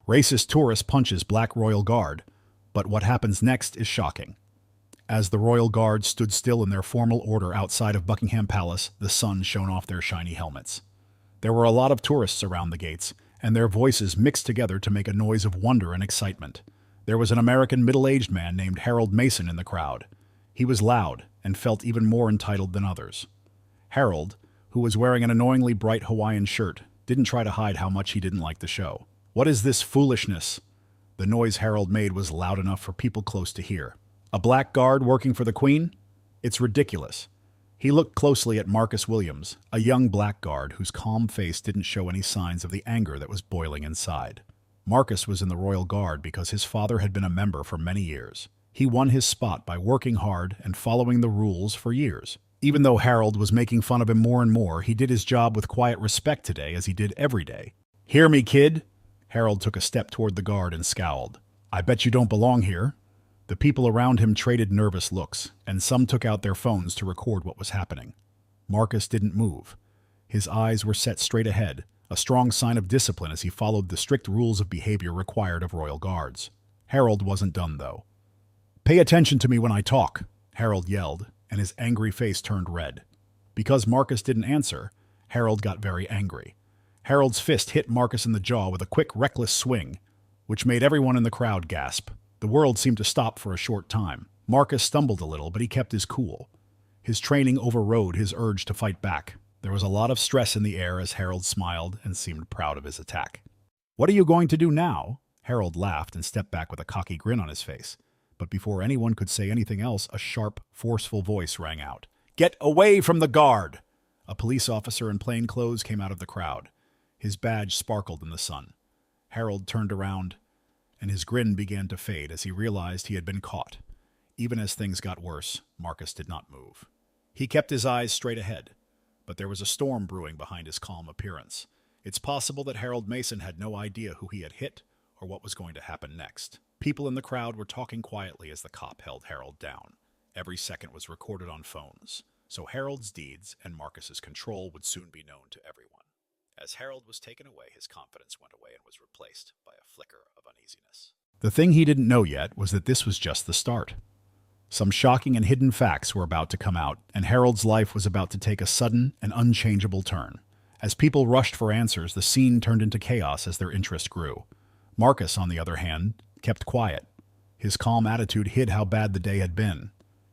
Racist tourist punches Black Royal Guard, but what happens next is shocking. As the Royal Guard stood still in their formal order outside of Buckingham Palace, the sun shone off their shiny helmets. There were a lot of tourists around the gates, and their voices mixed together to make a noise of wonder and excitement. There was an American middle-aged man named Harold Mason in the crowd. He was loud and felt even more entitled than others. Harold, who was wearing an annoyingly bright Hawaiian shirt, didn't try to hide how much he didn't like the show. "What is this foolishness?" The noise Harold made was loud enough for people close to hear. "A black guard working for the Queen? It's ridiculous." He looked closely at Marcus Williams, a young black guard whose calm face didn't show any signs of the anger that was boiling inside. Marcus was in the Royal Guard because his father had been a member for many years. He won his spot by working hard and following the rules for years. Even though Harold was making fun of him more and more, he did his job with quiet respect today as he did every day. "Hear me, kid?" Harold took a step toward the guard and scowled. "I bet you don't belong here." The people around him traded nervous looks, and some took out their phones to record what was happening. Marcus didn't move. His eyes were set straight ahead, a strong sign of discipline as he followed the strict rules of behavior required of royal guards. Harold wasn't done, though. "Pay attention to me when I talk," Harold yelled, and his angry face turned red. Because Marcus didn't answer, Harold got very angry. Harold's fist hit Marcus in the jaw with a quick, reckless swing, which made everyone in the crowd gasp. The world seemed to stop for a short time. Marcus stumbled a little, but he kept his cool. His training overrode his urge to fight back. There was a lot of stress in the air as Harold smiled and seemed proud of his attack. "What are you going to do now?" Harold laughed and stepped back with a cocky grin on his face. But before anyone could say anything else, a sharp, forceful voice rang out. "Get away from the guard!" A police officer in plain clothes came out of the crowd. His badge sparkled in the sun. Harold turned around, and his grin began to fade as he realized he had been caught. Even as things got worse, Marcus did not move. He kept his eyes straight ahead, but there was a storm brewing behind his calm appearance. It's possible that Harold Mason had no idea who he had hit or what was going to happen next. People in the crowd were talking quietly as the cop held Harold down. Every second was recorded on phones, so Harold's deeds and Marcus's control would soon be known to everyone. As Harold was taken away, his confidence went away and was replaced by a flicker of uneasiness. The thing he didn't know yet was that this was just the start. Some shocking and hidden facts were about to come out, and Harold's life was about to take a sudden and unchangeable turn. As people rushed for answers, the scene turned into chaos as their interest grew. Marcus, on the other hand, kept quiet. His calm attitude hid how bad the day had been.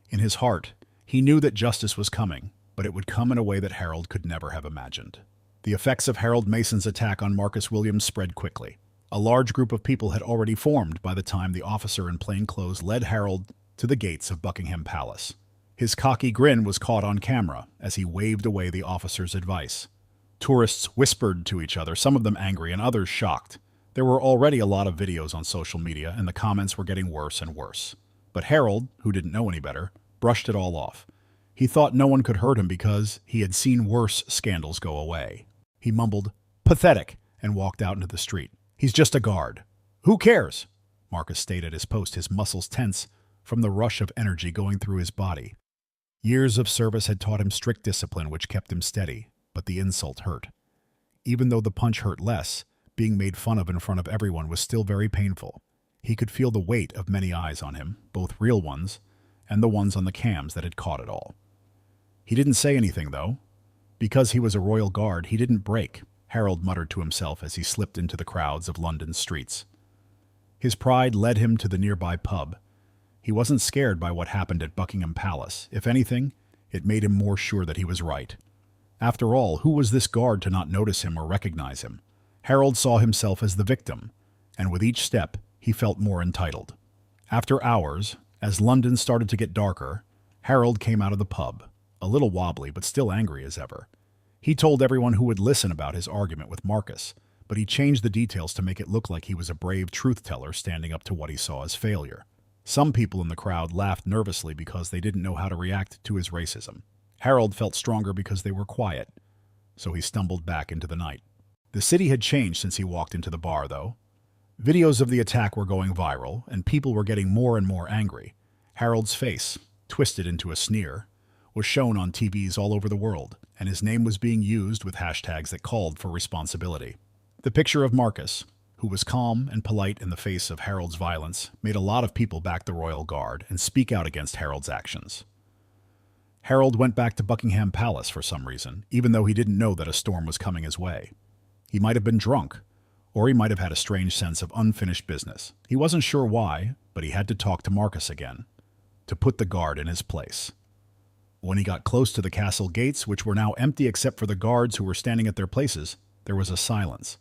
In his heart, he knew that justice was coming, but it would come in a way that Harold could never have imagined. The effects of Harold Mason's attack on Marcus Williams spread quickly. A large group of people had already formed by the time the officer in plain clothes led Harold to the gates of Buckingham Palace. His cocky grin was caught on camera as he waved away the officer's advice. Tourists whispered to each other, some of them angry and others shocked. There were already a lot of videos on social media, and the comments were getting worse and worse. But Harold, who didn't know any better, brushed it all off. He thought no one could hurt him because he had seen worse scandals go away. He mumbled, "Pathetic," and walked out into the street. "He's just a guard." "Who cares?" Marcus stayed at his post, his muscles tense from the rush of energy going through his body. Years of service had taught him strict discipline, which kept him steady, but the insult hurt. Even though the punch hurt less, being made fun of in front of everyone was still very painful. He could feel the weight of many eyes on him, both real ones and the ones on the cams that had caught it all. He didn't say anything, though. Because he was a royal guard, he didn't break, Harold muttered to himself as he slipped into the crowds of London's streets. His pride led him to the nearby pub. He wasn't scared by what happened at Buckingham Palace. If anything, it made him more sure that he was right. After all, who was this guard to not notice him or recognize him? Harold saw himself as the victim, and with each step, he felt more entitled. After hours, as London started to get darker, Harold came out of the pub, a little wobbly but still angry as ever. He told everyone who would listen about his argument with Marcus, but he changed the details to make it look like he was a brave truth-teller standing up to what he saw as failure. Some people in the crowd laughed nervously because they didn't know how to react to his racism. Harold felt stronger because they were quiet, so he stumbled back into the night. The city had changed since he walked into the bar, though. Videos of the attack were going viral, and people were getting more and more angry. Harold's face, twisted into a sneer, was shown on TVs all over the world, and his name was being used with hashtags that called for responsibility. The picture of Marcus, who was calm and polite in the face of Harold's violence, made a lot of people back the royal guard and speak out against Harold's actions. Harold went back to Buckingham Palace for some reason, even though he didn't know that a storm was coming his way. He might have been drunk, or he might have had a strange sense of unfinished business. He wasn't sure why, but he had to talk to Marcus again, to put the guard in his place. When he got close to the castle gates, which were now empty except for the guards who were standing at their places, there was a silence.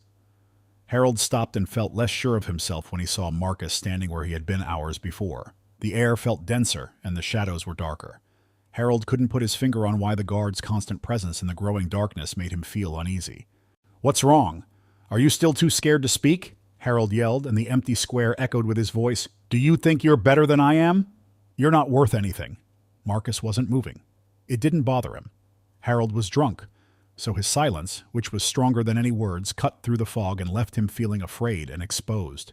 Harold stopped and felt less sure of himself when he saw Marcus standing where he had been hours before. The air felt denser, and the shadows were darker. Harold couldn't put his finger on why the guard's constant presence in the growing darkness made him feel uneasy. "What's wrong? Are you still too scared to speak?" Harold yelled, and the empty square echoed with his voice. "Do you think you're better than I am? You're not worth anything." Marcus wasn't moving. It didn't bother him. Harold was drunk, so his silence, which was stronger than any words, cut through the fog and left him feeling afraid and exposed.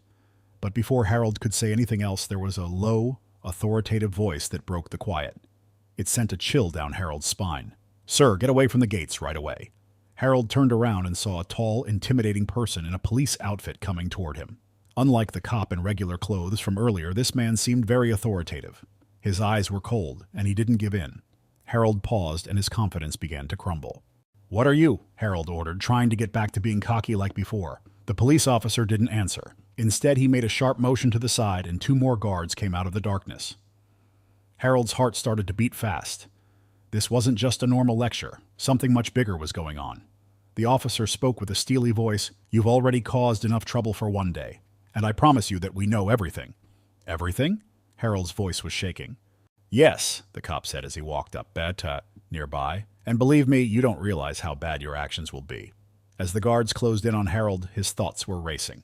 But before Harold could say anything else, there was a low, authoritative voice that broke the quiet. It sent a chill down Harold's spine. "Sir, get away from the gates right away." Harold turned around and saw a tall, intimidating person in a police outfit coming toward him. Unlike the cop in regular clothes from earlier, this man seemed very authoritative. His eyes were cold, and he didn't give in. Harold paused, and his confidence began to crumble. "What are you?" Harold ordered, trying to get back to being cocky like before. The police officer didn't answer. Instead, he made a sharp motion to the side, and 2 more guards came out of the darkness. Harold's heart started to beat fast. This wasn't just a normal lecture. Something much bigger was going on. The officer spoke with a steely voice. "You've already caused enough trouble for one day, and I promise you that we know everything." "Everything?" Harold's voice was shaking. "Yes," the cop said as he walked up nearby. "And believe me, you don't realize how bad your actions will be." As the guards closed in on Harold, his thoughts were racing.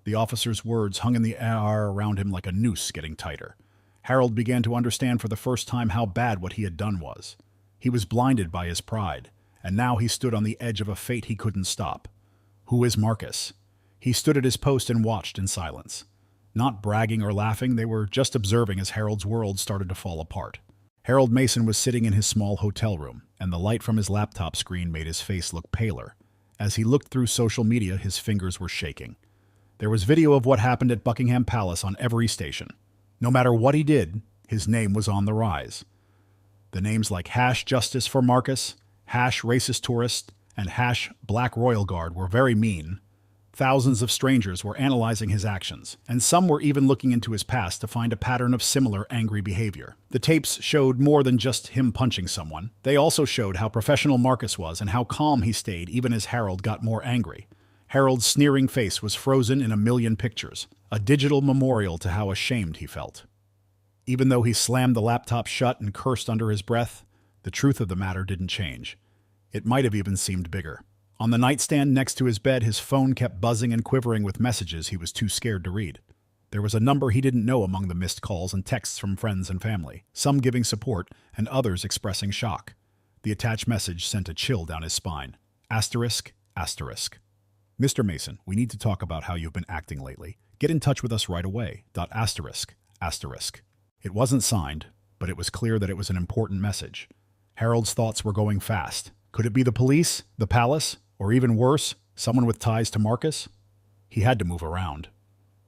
The officer's words hung in the air around him like a noose getting tighter. Harold began to understand for the first time how bad what he had done was. He was blinded by his pride, and now he stood on the edge of a fate he couldn't stop. Who is Marcus? He stood at his post and watched in silence. Not bragging or laughing, they were just observing as Harold's world started to fall apart. Harold Mason was sitting in his small hotel room, and the light from his laptop screen made his face look paler. As he looked through social media, his fingers were shaking. There was video of what happened at Buckingham Palace on every station. No matter what he did, his name was on the rise. The names like #Justice for Marcus, #Racist Tourist, and #Black Royal Guard were very mean. Thousands of strangers were analyzing his actions, and some were even looking into his past to find a pattern of similar angry behavior. The tapes showed more than just him punching someone. They also showed how professional Marcus was and how calm he stayed even as Harold got more angry. Harold's sneering face was frozen in a million pictures, a digital memorial to how ashamed he felt. Even though he slammed the laptop shut and cursed under his breath, the truth of the matter didn't change. It might have even seemed bigger. On the nightstand next to his bed, his phone kept buzzing and quivering with messages he was too scared to read. There was a number he didn't know among the missed calls and texts from friends and family, some giving support and others expressing shock. The attached message sent a chill down his spine. Asterisk, asterisk. "Mr. Mason, we need to talk about how you've been acting lately. Get in touch with us right away. Asterisk, asterisk. It wasn't signed, but it was clear that it was an important message. Harold's thoughts were going fast. Could it be the police, the palace, or even worse, someone with ties to Marcus? He had to move around.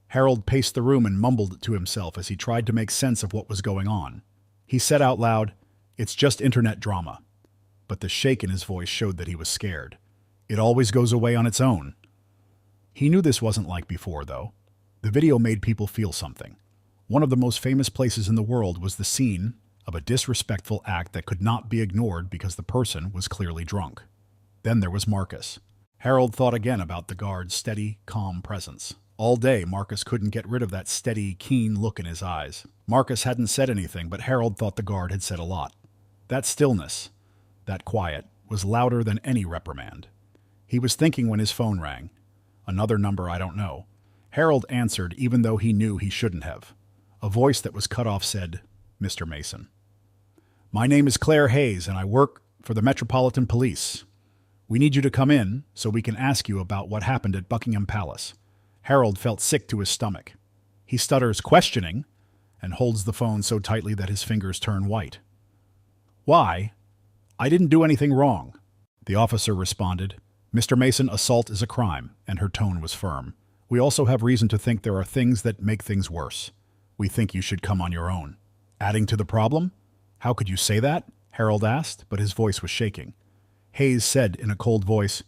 Harold paced the room and mumbled to himself as he tried to make sense of what was going on. He said out loud, "It's just internet drama." But the shake in his voice showed that he was scared. "It always goes away on its own." He knew this wasn't like before, though. The video made people feel something. One of the most famous places in the world was the scene of a disrespectful act that could not be ignored because the person was clearly drunk. Then there was Marcus. Harold thought again about the guard's steady, calm presence. All day, Marcus couldn't get rid of that steady, keen look in his eyes. Marcus hadn't said anything, but Harold thought the guard had said a lot. That stillness, that quiet, was louder than any reprimand. He was thinking when his phone rang. Another number I don't know. Harold answered even though he knew he shouldn't have. A voice that was cut off said, "Mr. Mason. My name is Claire Hayes, and I work for the Metropolitan Police. We need you to come in so we can ask you about what happened at Buckingham Palace." Harold felt sick to his stomach. He stutters, "Questioning," and holds the phone so tightly that his fingers turn white. "Why? I didn't do anything wrong." The officer responded, "Mr. Mason, assault is a crime," and her tone was firm. We also have reason to think there are things that make things worse. We think you should come on your own. Adding to the problem? How could you say that? Harold asked, but his voice was shaking. Hayes said in a cold voice,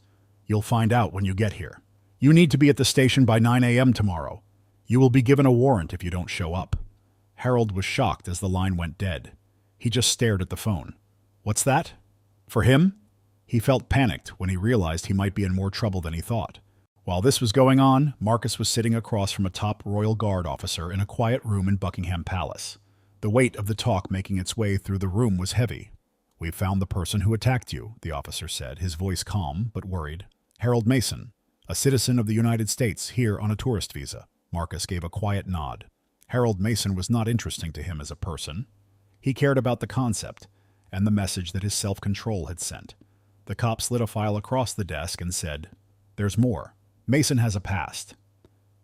"You'll find out when you get here. You need to be at the station by 9 a.m. tomorrow. You will be given a warrant if you don't show up." Harold was shocked as the line went dead. He just stared at the phone. What's that? For him? He felt panicked when he realized he might be in more trouble than he thought. While this was going on, Marcus was sitting across from a top Royal Guard officer in a quiet room in Buckingham Palace. The weight of the talk making its way through the room was heavy. "We've found the person who attacked you," the officer said, his voice calm but worried. "Harold Mason, a citizen of the United States, here on a tourist visa." Marcus gave a quiet nod. Harold Mason was not interesting to him as a person. He cared about the concept and the message that his self-control had sent. The cop slid a file across the desk and said, "There's more. Mason has a past.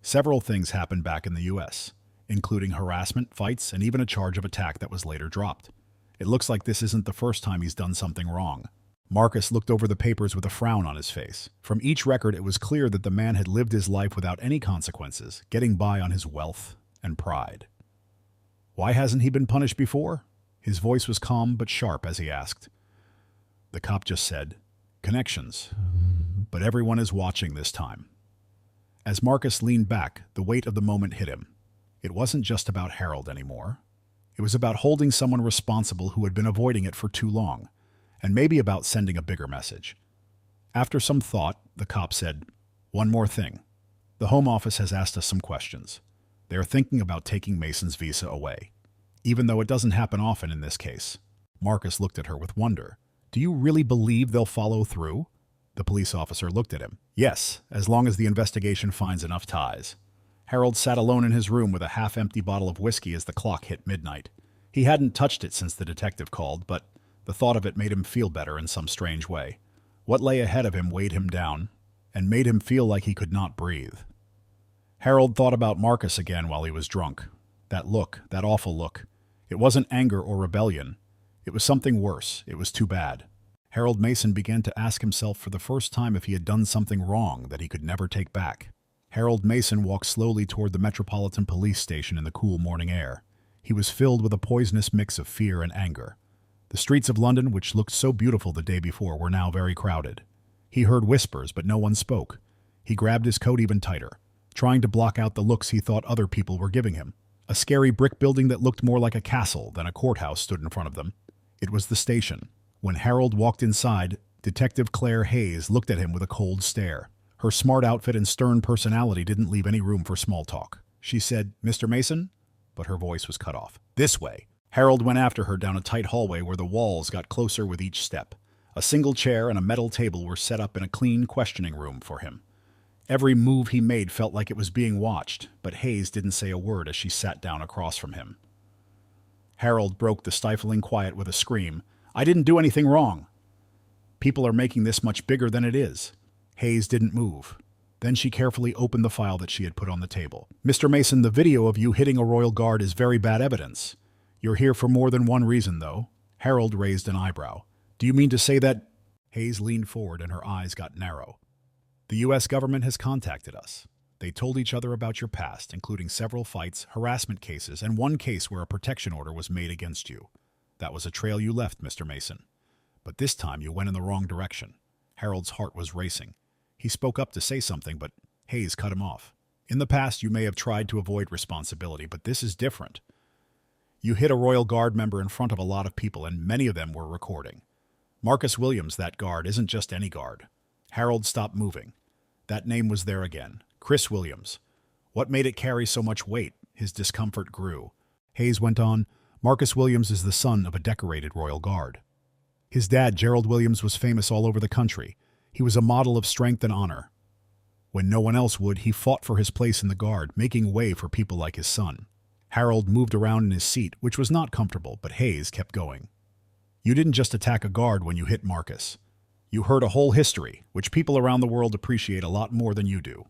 Several things happened back in the U.S., including harassment, fights, and even a charge of attack that was later dropped. It looks like this isn't the first time he's done something wrong." Marcus looked over the papers with a frown on his face. From each record, it was clear that the man had lived his life without any consequences, getting by on his wealth and pride. Why hasn't he been punished before? His voice was calm but sharp as he asked. The cop just said, "Connections. But everyone is watching this time." As Marcus leaned back, the weight of the moment hit him. It wasn't just about Harold anymore. It was about holding someone responsible who had been avoiding it for too long, and maybe about sending a bigger message. After some thought, the cop said, "One more thing. The Home Office has asked us some questions. They are thinking about taking Mason's visa away, even though it doesn't happen often in this case." Marcus looked at her with wonder. "Do you really believe they'll follow through?" The police officer looked at him. "Yes, as long as the investigation finds enough ties." Harold sat alone in his room with a half-empty bottle of whiskey as the clock hit midnight. He hadn't touched it since the detective called, but the thought of it made him feel better in some strange way. What lay ahead of him weighed him down and made him feel like he could not breathe. Harold thought about Marcus again while he was drunk. That look, that awful look. It wasn't anger or rebellion. It was something worse. It was too bad. Harold Mason began to ask himself for the first time if he had done something wrong that he could never take back. Harold Mason walked slowly toward the Metropolitan Police Station in the cool morning air. He was filled with a poisonous mix of fear and anger. The streets of London, which looked so beautiful the day before, were now very crowded. He heard whispers, but no one spoke. He grabbed his coat even tighter, trying to block out the looks he thought other people were giving him. A scary brick building that looked more like a castle than a courthouse stood in front of them. It was the station. When Harold walked inside, Detective Claire Hayes looked at him with a cold stare. Her smart outfit and stern personality didn't leave any room for small talk. She said, "Mr. Mason?" But her voice was cut off. "This way." Harold went after her down a tight hallway where the walls got closer with each step. A single chair and a metal table were set up in a clean questioning room for him. Every move he made felt like it was being watched, but Hayes didn't say a word as she sat down across from him. Harold broke the stifling quiet with a scream. "I didn't do anything wrong." "People are making this much bigger than it is." Hayes didn't move. Then she carefully opened the file that she had put on the table. "Mr. Mason, the video of you hitting a Royal Guard is very bad evidence. You're here for more than one reason, though." Harold raised an eyebrow. "Do you mean to say that—" Hayes leaned forward and her eyes got narrow. "The U.S. government has contacted us. They told each other about your past, including several fights, harassment cases, and one case where a protection order was made against you. That was a trail you left, Mr. Mason. But this time you went in the wrong direction." Harold's heart was racing. He spoke up to say something, but Hayes cut him off. "In the past, you may have tried to avoid responsibility, but this is different. You hit a Royal Guard member in front of a lot of people, and many of them were recording. Marcus Williams, that guard, isn't just any guard." Harold stopped moving. That name was there again. Chris Williams. What made it carry so much weight? His discomfort grew. Hayes went on, "Marcus Williams is the son of a decorated Royal Guard. His dad, Gerald Williams, was famous all over the country. He was a model of strength and honor. When no one else would, he fought for his place in the Guard, making way for people like his son." Harold moved around in his seat, which was not comfortable, but Hayes kept going. "You didn't just attack a guard when you hit Marcus. You heard a whole history, which people around the world appreciate a lot more than you do.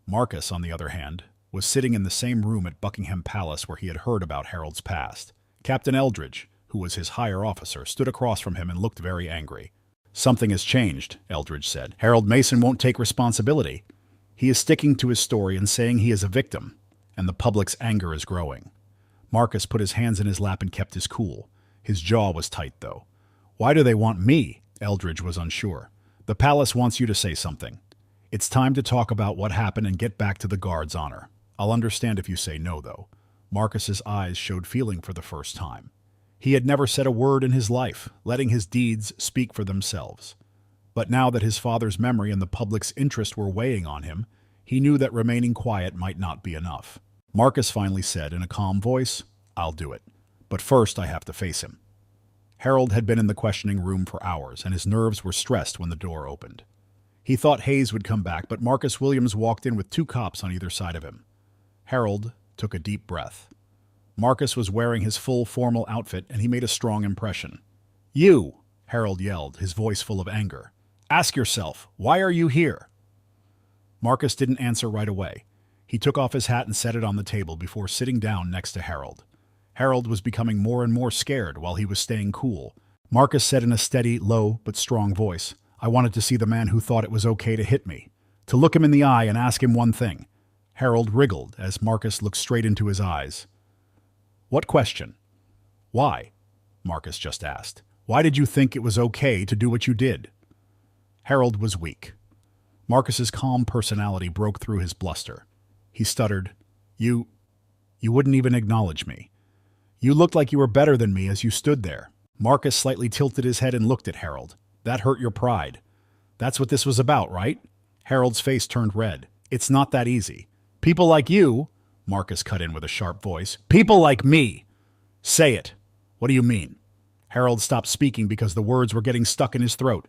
Marcus, on the other hand, was sitting in the same room at Buckingham Palace where he had heard about Harold's past. Captain Eldridge, who was his higher officer, stood across from him and looked very angry. "Something has changed," Eldridge said. "Harold Mason won't take responsibility." He is sticking to his story and saying he is a victim, and the public's anger is growing. Marcus put his hands in his lap and kept his cool. His jaw was tight, though. Why do they want me? Eldridge was unsure. The palace wants you to say something. It's time to talk about what happened and get back to the guard's honor. I'll understand if you say no, though. Marcus's eyes showed feeling for the first time. He had never said a word in his life, letting his deeds speak for themselves. But now that his father's memory and the public's interest were weighing on him, he knew that remaining quiet might not be enough. Marcus finally said in a calm voice, "I'll do it. But first I have to face him." Harold had been in the questioning room for hours, and his nerves were stressed when the door opened. He thought Hayes would come back, but Marcus Williams walked in with 2 cops on either side of him. Harold took a deep breath. Marcus was wearing his full formal outfit, and he made a strong impression. "You!" Harold yelled, his voice full of anger. "Ask yourself, why are you here?" Marcus didn't answer right away. He took off his hat and set it on the table before sitting down next to Harold. Harold was becoming more and more scared while he was staying cool. Marcus said in a steady, low, but strong voice, "I wanted to see the man who thought it was okay to hit me, to look him in the eye and ask him one thing." Harold wriggled as Marcus looked straight into his eyes. "What question?" "Why?" Marcus just asked. "Why did you think it was okay to do what you did?" Harold was weak. Marcus's calm personality broke through his bluster. He stuttered, You wouldn't even acknowledge me. You looked like you were better than me as you stood there." Marcus slightly tilted his head and looked at Harold. "That hurt your pride. That's what this was about, right?" Harold's face turned red. "It's not that easy. People like you," Marcus cut in with a sharp voice, "people like me." "Say it. What do you mean?" Harold stopped speaking because the words were getting stuck in his throat.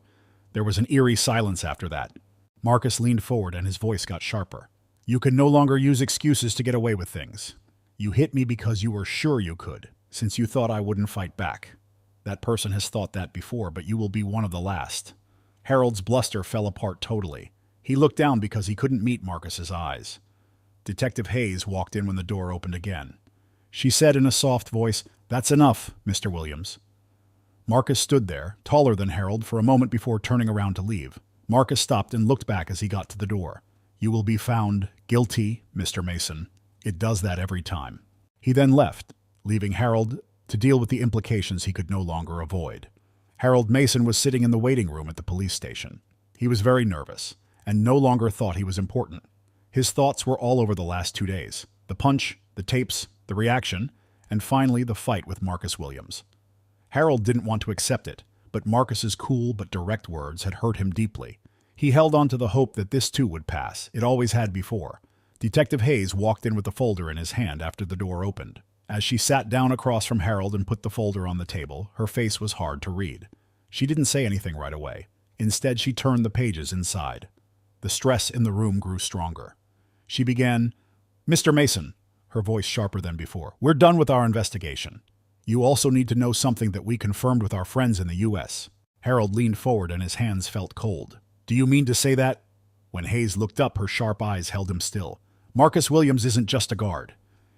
There was an eerie silence after that. Marcus leaned forward and his voice got sharper. "You can no longer use excuses to get away with things. You hit me because you were sure you could, since you thought I wouldn't fight back. That person has thought that before, but you will be one of the last." Harold's bluster fell apart totally. He looked down because he couldn't meet Marcus's eyes. Detective Hayes walked in when the door opened again. She said in a soft voice, "That's enough, Mr. Williams." Marcus stood there, taller than Harold, for a moment before turning around to leave. Marcus stopped and looked back as he got to the door. "You will be found guilty, Mr. Mason. It does that every time." He then left, leaving Harold to deal with the implications he could no longer avoid. Harold Mason was sitting in the waiting room at the police station. He was very nervous, and no longer thought he was important. His thoughts were all over the last 2 days. The punch, the tapes, the reaction, and finally the fight with Marcus Williams. Harold didn't want to accept it, but Marcus's cool but direct words had hurt him deeply. He held on to the hope that this too would pass. It always had before. Detective Hayes walked in with the folder in his hand after the door opened. As she sat down across from Harold and put the folder on the table, her face was hard to read. She didn't say anything right away. Instead, she turned the pages inside. The stress in the room grew stronger. She began, "Mr. Mason," her voice sharper than before, "we're done with our investigation. You also need to know something that we confirmed with our friends in the U.S. Harold leaned forward and his hands felt cold. "Do you mean to say that?" When Hayes looked up, her sharp eyes held him still. "Marcus Williams isn't just a guard.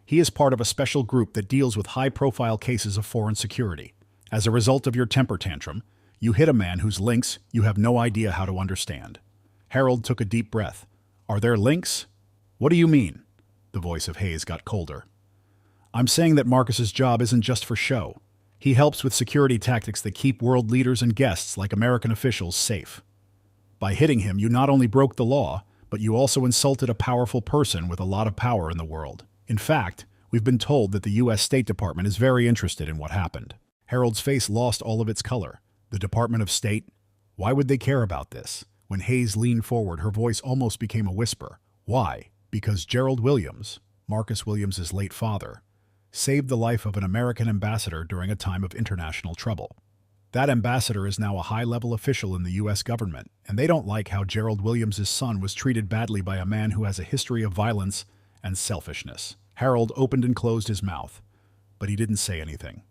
He is part of a special group that deals with high-profile cases of foreign security. As a result of your temper tantrum, you hit a man whose links you have no idea how to understand." Harold took a deep breath. "Are there links?" "What do you mean?" The voice of Hayes got colder. "I'm saying that Marcus's job isn't just for show. He helps with security tactics that keep world leaders and guests like American officials safe. By hitting him, you not only broke the law, but you also insulted a powerful person with a lot of power in the world. In fact, we've been told that the U.S. State Department is very interested in what happened." Harold's face lost all of its color. The Department of State? Why would they care about this? When Hayes leaned forward, her voice almost became a whisper. Why? Because Gerald Williams, Marcus Williams's late father, saved the life of an American ambassador during a time of international trouble. That ambassador is now a high-level official in the U.S. government, and they don't like how Gerald Williams's son was treated badly by a man who has a history of violence and selfishness. Harold opened and closed his mouth, but he didn't say anything.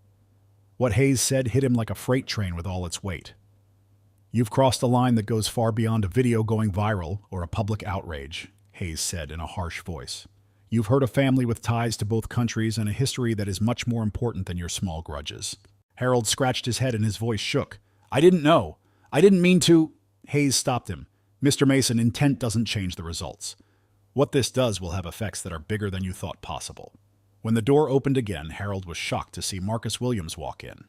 What Hayes said hit him like a freight train with all its weight. "You've crossed a line that goes far beyond a video going viral or a public outrage," Hayes said in a harsh voice. "You've hurt a family with ties to both countries and a history that is much more important than your small grudges." Harold scratched his head and his voice shook. "I didn't know. I didn't mean to—" Hayes stopped him. "Mr. Mason, intent doesn't change the results. What this does will have effects that are bigger than you thought possible. When the door opened again, Harold was shocked to see Marcus Williams walk in.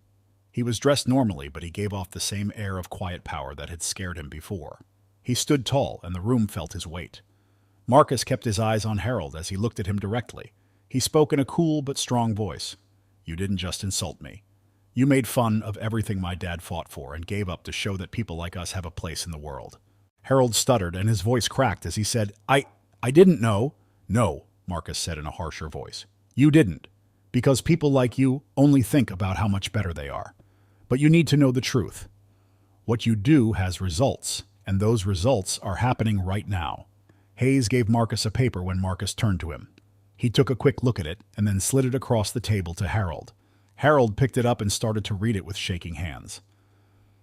He was dressed normally, but he gave off the same air of quiet power that had scared him before. He stood tall, and the room felt his weight. Marcus kept his eyes on Harold as he looked at him directly. He spoke in a cool but strong voice. "You didn't just insult me. You made fun of everything my dad fought for and gave up to show that people like us have a place in the world." Harold stuttered, and his voice cracked as he said, I didn't know." "No," Marcus said in a harsher voice. "You didn't. Because people like you only think about how much better they are. But you need to know the truth. What you do has results, and those results are happening right now." Hayes gave Marcus a paper when Marcus turned to him. He took a quick look at it and then slid it across the table to Harold. Harold picked it up and started to read it with shaking hands.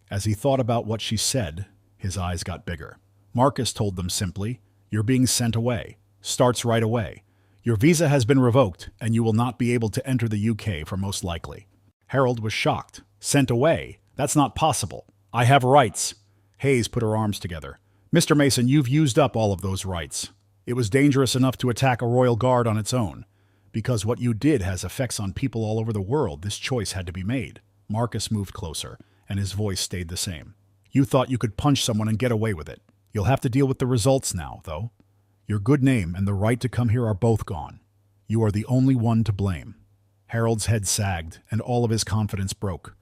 As he thought about what she said, his eyes got bigger. Marcus told them simply, "You're being sent away. Starts right away. Your visa has been revoked, and you will not be able to enter the UK for most likely." Harold was shocked. "Sent away? That's not possible. I have rights." Hayes put her arms together. "Mr. Mason, you've used up all of those rights. It was dangerous enough to attack a royal guard on its own. Because what you did has effects on people all over the world, this choice had to be made." Marcus moved closer, and his voice stayed the same. "You thought you could punch someone and get away with it. You'll have to deal with the results now, though. Your good name and the right to come here are both gone. You are the only one to blame." Harold's head sagged, and all of his confidence broke.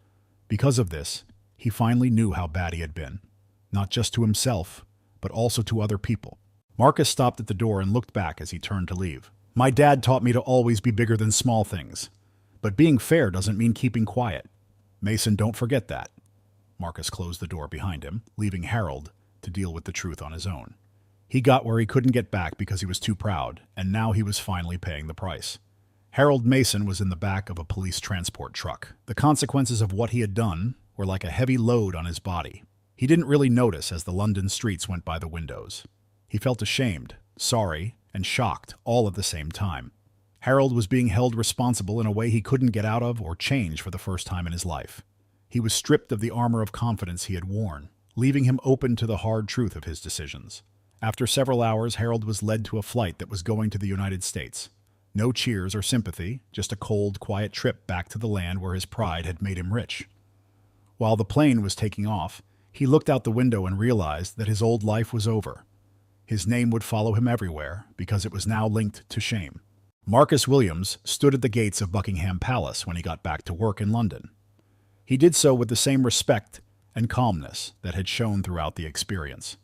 Because of this, he finally knew how bad he had been. Not just to himself, but also to other people. Marcus stopped at the door and looked back as he turned to leave. "My dad taught me to always be bigger than small things. But being fair doesn't mean keeping quiet. Mason, don't forget that." Marcus closed the door behind him, leaving Harold to deal with the truth on his own. He got where he couldn't get back because he was too proud, and now he was finally paying the price. Harold Mason was in the back of a police transport truck. The consequences of what he had done were like a heavy load on his body. He didn't really notice as the London streets went by the windows. He felt ashamed, sorry, and shocked all at the same time. Harold was being held responsible in a way he couldn't get out of or change for the first time in his life. He was stripped of the armor of confidence he had worn, leaving him open to the hard truth of his decisions. After several hours, Harold was led to a flight that was going to the United States. No cheers or sympathy, just a cold, quiet trip back to the land where his pride had made him rich. While the plane was taking off, he looked out the window and realized that his old life was over. His name would follow him everywhere because it was now linked to shame. Marcus Williams stood at the gates of Buckingham Palace when he got back to work in London. He did so with the same respect and calmness that had shown throughout the experience.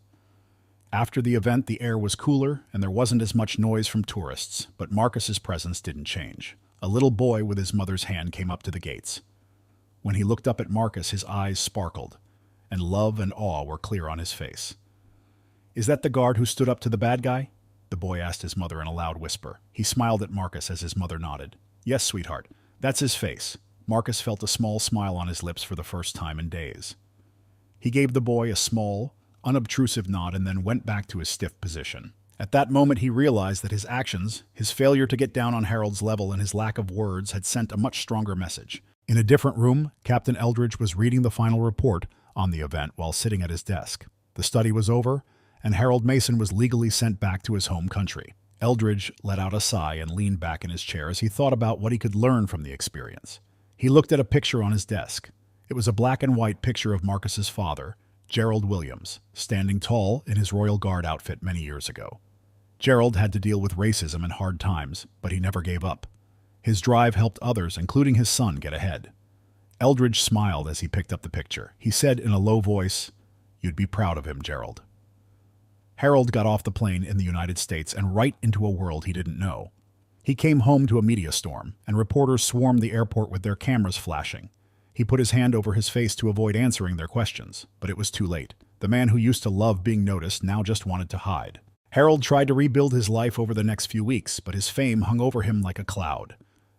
After the event, the air was cooler and there wasn't as much noise from tourists, but Marcus's presence didn't change. A little boy with his mother's hand came up to the gates. When he looked up at Marcus, his eyes sparkled, and love and awe were clear on his face. "Is that the guard who stood up to the bad guy?" the boy asked his mother in a loud whisper. He smiled at Marcus as his mother nodded. "Yes, sweetheart, that's his face." Marcus felt a small smile on his lips for the first time in days. He gave the boy a small, unobtrusive nod and then went back to his stiff position. At that moment he realized that his actions, his failure to get down on Harold's level and his lack of words had sent a much stronger message. In a different room, Captain Eldridge was reading the final report on the event while sitting at his desk. The study was over, and Harold Mason was legally sent back to his home country. Eldridge let out a sigh and leaned back in his chair as he thought about what he could learn from the experience. He looked at a picture on his desk. It was a black and white picture of Marcus's father, Gerald Williams, standing tall in his Royal Guard outfit many years ago. Gerald had to deal with racism and hard times, but he never gave up. His drive helped others, including his son, get ahead. Eldridge smiled as he picked up the picture. He said in a low voice, "You'd be proud of him, Gerald." Harold got off the plane in the United States and right into a world he didn't know. He came home to a media storm, and reporters swarmed the airport with their cameras flashing. He put his hand over his face to avoid answering their questions, but it was too late. The man who used to love being noticed now just wanted to hide. Harold tried to rebuild his life over the next few weeks, but his fame hung over him like a cloud.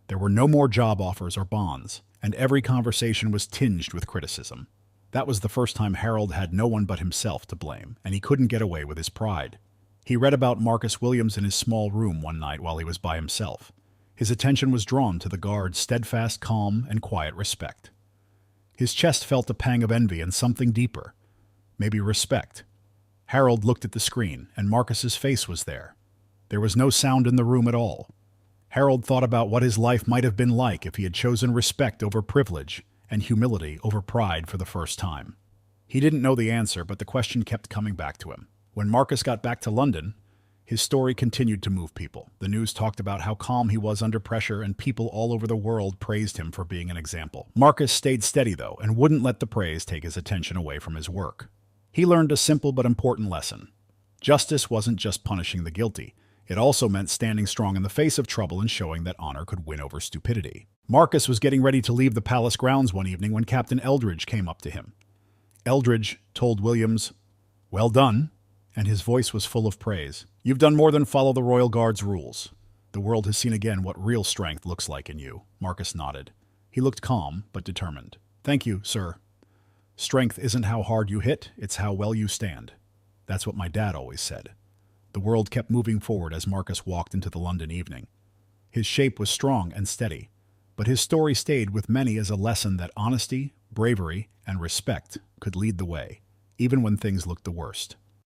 There were no more job offers or bonds, and every conversation was tinged with criticism. That was the first time Harold had no one but himself to blame, and he couldn't get away with his pride. He read about Marcus Williams in his small room one night while he was by himself. His attention was drawn to the guard's steadfast, calm, and quiet respect. His chest felt a pang of envy and something deeper, maybe respect. Harold looked at the screen, and Marcus's face was there. There was no sound in the room at all. Harold thought about what his life might have been like if he had chosen respect over privilege and humility over pride for the first time. He didn't know the answer, but the question kept coming back to him. When Marcus got back to London, his story continued to move people. The news talked about how calm he was under pressure, and people all over the world praised him for being an example. Marcus stayed steady, though, and wouldn't let the praise take his attention away from his work. He learned a simple but important lesson. Justice wasn't just punishing the guilty. It also meant standing strong in the face of trouble and showing that honor could win over stupidity. Marcus was getting ready to leave the palace grounds one evening when Captain Eldridge came up to him. Eldridge told Williams, "Well done," and his voice was full of praise. "You've done more than follow the Royal Guard's rules. The world has seen again what real strength looks like in you." Marcus nodded. He looked calm, but determined. "Thank you, sir. Strength isn't how hard you hit, it's how well you stand. That's what my dad always said." The world kept moving forward as Marcus walked into the London evening. His shape was strong and steady, but his story stayed with many as a lesson that honesty, bravery, and respect could lead the way, even when things looked the worst.